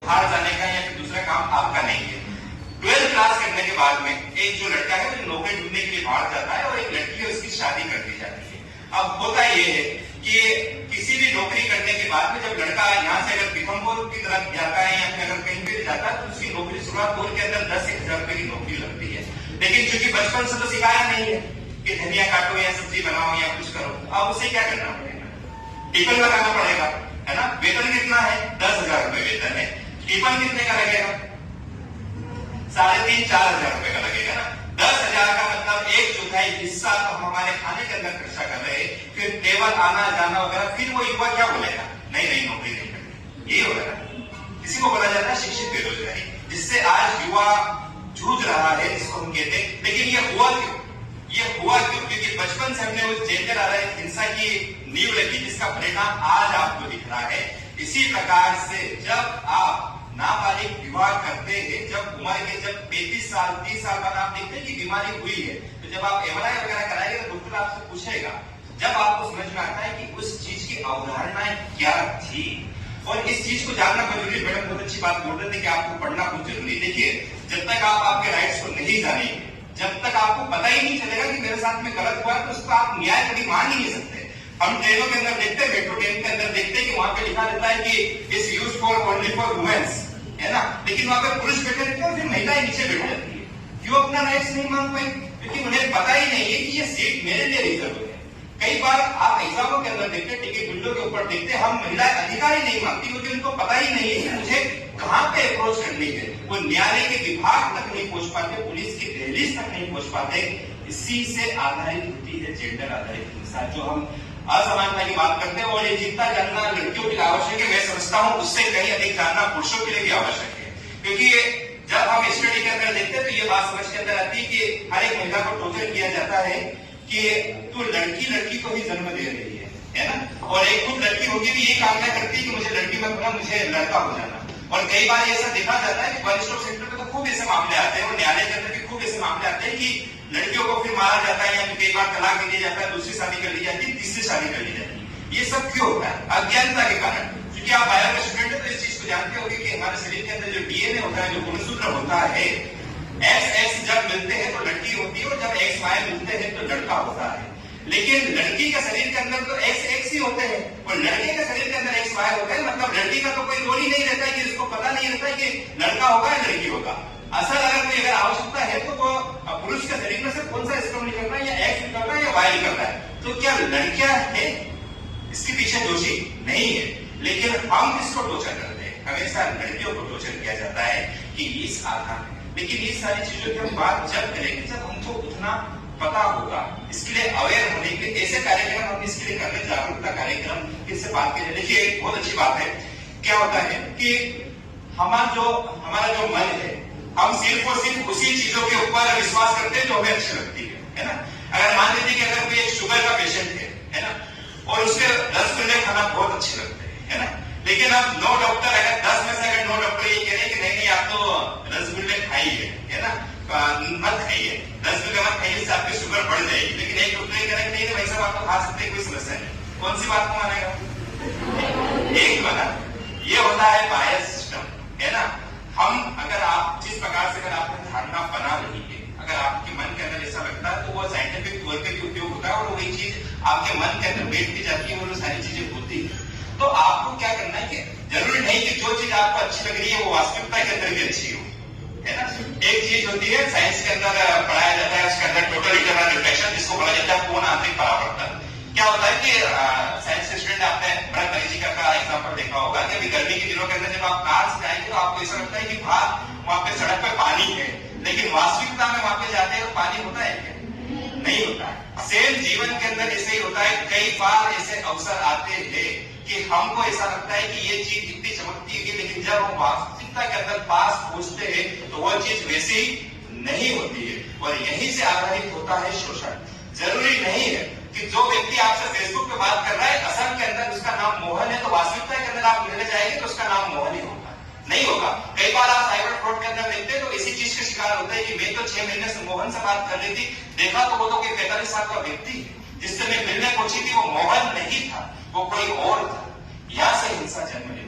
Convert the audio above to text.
बाहर जाने का या फिर दूसरा काम आपका नहीं है। 12th क्लास करने के बाद में एक जो लड़का है वो नौकरी ढूंढने के लिए बाहर जाता है और एक लड़की है उसकी शादी कर दी जाती है। अब होता ये है कि किसी भी नौकरी करने के बाद में जब लड़का यहाँ से अगर पीथमपुर की तरफ जाता है या फिर अगर कहीं भी जाता है तो उसकी नौकरी शुरुआत के अंदर 10-1,000 रुपए की नौकरी लगती है। लेकिन क्योंकि बचपन से तो सिखाया नहीं है कि धनिया काटो या सब्जी बनाओ या कुछ करो, अब उसे क्या करना पड़ेगा? टिफिन लगाना पड़ेगा, है ना। वेतन कितना है? 10,000 रुपए वेतन है। टिफिन कितने का लगेगा? 3,500-4,000 रुपए का लगेगा ना। 10,000 का मतलब 1/4 हिस्सा तो हम हमारे खाने के अंदर खर्चा कर रहे हैं, फिर केवल आना जाना वगैरह। फिर वो युवा क्या बोलेगा? नहीं नौकरी नहीं करनी, यही होगा ना। इसी को बोला जाता है शिक्षित बेरोजगारी, जिससे आज युवा जूझ रहा है, जिसको हम कहते हैं। लेकिन ये हुआ क्यों? क्योंकि बचपन से हमने उस जेंडर आधारित हिंसा की नींव रखी, जिसका परिणाम आज आपको दिख रहा है। इसी प्रकार से जब आप नाबालिग विवाह करते हैं, जब उम्र के 35 साल 30 साल बाद आप देखते हैं कि बीमारी हुई है, तो जब आप एमआरआई वगैरह कराएंगे तो डॉक्टर आपसे पूछेगा, जब आपको समझ में आता है कि उस चीज की अवधारणाएं क्या थी। और इस चीज को जानना जरूरी। मैडम बहुत अच्छी बात बोल रहे थे कि आपको पढ़ना बहुत जरूरी। देखिए, जब तक आप आपके राइट्स को नहीं जानेंगे, जब तक आपको पता ही नहीं चलेगा कि मेरे साथ में गलत हुआ है, तो उसको आप न्याय कभी मान ही नहीं सकते। हम ट्रेनों के अंदर देखते हैं, मेट्रो ट्रेन के अंदर देखते हैं कि वहां पे लिखा रहता है कि it's used for only for womens, है ना। लेकिन वहां पे पुरुष बैठे रहते हैं और फिर महिलाएं नीचे बैठी रहती है। क्यों अपना राइट्स नहीं मान पाई? क्योंकि उन्हें पता ही नहीं है कि ये सीट मेरे लिए रिजर्व है। कई बार आप एग्जामों के अंदर देखते, टिकट विंडो के ऊपर देखते, हम महिलाएं अधिकार ही नहीं मांगती, क्योंकि उनको पता ही नहीं है कि मुझे कहां पे अप्रोच करनी है। वो न्यायालय के विभाग तक नहीं पहुंच पाते, पुलिस की दहलीज तक नहीं पहुंच पाते। इसी से आधारित होती है जेंडर आधारित हिंसा, जो हम असमानता की बात करते हैं। और ये जितना जानना लड़कियों के लिए आवश्यक है, मैं समझता हूं उससे कहीं अधिक जानना पुरुषों के लिए भी आवश्यक है। क्योंकि जब हम स्टडी के अंदर देखते हैं तो ये बात समझ के अंदर आती है कि हर एक महिला को टॉर्चर किया जाता है कि तू लड़की को ही जन्म दे रही है ना। और एक खुद लड़की होगी भी यही कामना करती है कि मुझे लड़की मत होना, मुझे लड़का हो जाना। और कई बार ऐसा देखा जाता है कि वन स्टॉप सेंटर पे तो खूब ऐसे मामले आते हैं, और न्यायालय के अंदर भी खूब ऐसे मामले आते हैं कि लड़कियों को फिर मारा जाता है, या फिर कई बार तलाक दे दिया जाता है, दूसरी शादी कर ली जाती है, तीसरी शादी कर ली जाती है। ये सब क्यों होता है? अज्ञानता के कारण। क्योंकि आप बायो के स्टूडेंट है तो इस चीज को जानते होंगे कि हमारे शरीर के अंदर जो डीएनए होता है, जो गुणसूत्र होता है, XX जब मिलते हैं तो लड़की होती है, और जब XY मिलते हैं तो लड़का होता है। लेकिन लड़की के शरीर के अंदर तो XX ही होते हैं, और लड़के के शरीर के अंदर XY होते हैं। मतलब लड़की का तो कोई रोल ही नहीं रहता है, कि उसको पता नहीं रहता है कि लड़का होगा या लड़की होगा। अगर कोई आवश्यकता है तो वो पुरुष के शरीर में से कौन सा स्पर्म निकलना है, या X निकलना है या Y निकलना है। तो क्या लड़कियां है इसके पीछे दोषी? नहीं है। लेकिन हम इसको टॉर्चर करते हैं, हमेशा लड़कियों को टॉर्चर किया जाता है कि इस आधार में। लेकिन ये सारी चीजों की हम बात जब करेंगे जब हमको उतना पता होगा। इसके लिए अवेयर होने के ऐसे कार्यक्रम हम इसके लिए कर रहे हैं, जागरूकता कार्यक्रम। इससे बात करें, देखिए बहुत अच्छी बात है। क्या होता है कि हमारा जो मन है, हम सिर्फ और सिर्फ उसी चीजों के ऊपर विश्वास करते हैं जो हमें अच्छी लगती है ना। अगर मान लीजिए कि अगर कोई एक शुगर का पेशेंट है ना, और उसके रसगुल्ले खाना बहुत अच्छे लगते हैं, है ना। लेकिन अब 9 डॉक्टर, अगर 10 में से अगर 9 डॉक्टर ये कह रहे हैं कि नहीं आप तो रसगुल्ले खाइए, है ना, मत खाइए, रसगुल्ले मत खाइए, इससे आपकी शुगर बढ़ जाएगी। लेकिन एक डॉक्टर ये कह रहे हैं नहीं भाई साहब आप तो खा सकते हैं, कोई समस्या नहीं। कौन सी बात को मानेगा? एक बना। ये होता है बायस सिस्टम, है ना। हम अगर आप जिस प्रकार से अगर आपने धारणा बना रही है, अगर आपके मन के अंदर ऐसा लगता है तो वो साइंटिफिक तौर पे भी उपयोग होता है, और वही चीज आपके मन के अंदर बैठती जाती है और वो सारी चीजें होती है। तो आपको क्या करना है कि जरूरी नहीं कि जो चीज आपको अच्छी लग रही है वो वास्तविकता के अंदर भी अच्छी हो, है ना। एक चीज होती है साइंस के अंदर पढ़ाया जाता है, उसके अंदर टोटल इंटरनल रिफ्लेक्शन, जिसको बोला जाता है पूर्ण आंतरिक परावर्तन। क्या होता है कि साइंस के स्टूडेंट आपने बड़ा कलेजी का एग्जाम्पल देखा होगा कि अभी गर्मी के दिनों के अंदर जब आप कार से जाएंगे तो आपको ऐसा लगता है कि बाहर वहां पे सड़क पे पानी है, लेकिन वास्तविकता में वहां पे जाते हैं तो पानी होता है क्या? नहीं होता है। सेम जीवन के अंदर ऐसे ही होता है। कई बार ऐसे अवसर आते हैं कि हमको ऐसा लगता है कि ये चीज इतनी चमकती है, लेकिन जब हम वास्तविकता के अंदर पास पहुंचते हैं तो वह चीज वैसी नहीं होती है। और यहीं से आधारित होता है शोषण। जरूरी नहीं है कि जो व्यक्ति आपसे फेसबुक पे बात कर रहा है असल के अंदर उसका नाम मोहन है, तो वास्तविकता के अंदर आप मिलने जाएंगे तो उसका नाम मोहन ही होगा, नहीं होगा। कई बार आप साइबर फ्रॉड के अंदर देखते हैं तो इसी चीज का शिकार होता है कि मैं तो 6 महीने से मोहन से बात कर रही थी, देखा तो वो तो कोई 45 साल का व्यक्ति है जिससे मैं मिलने पहुंची थी, वो मोहन नहीं था, वो कोई और था। यहां से हिंसा जन्म लेती है।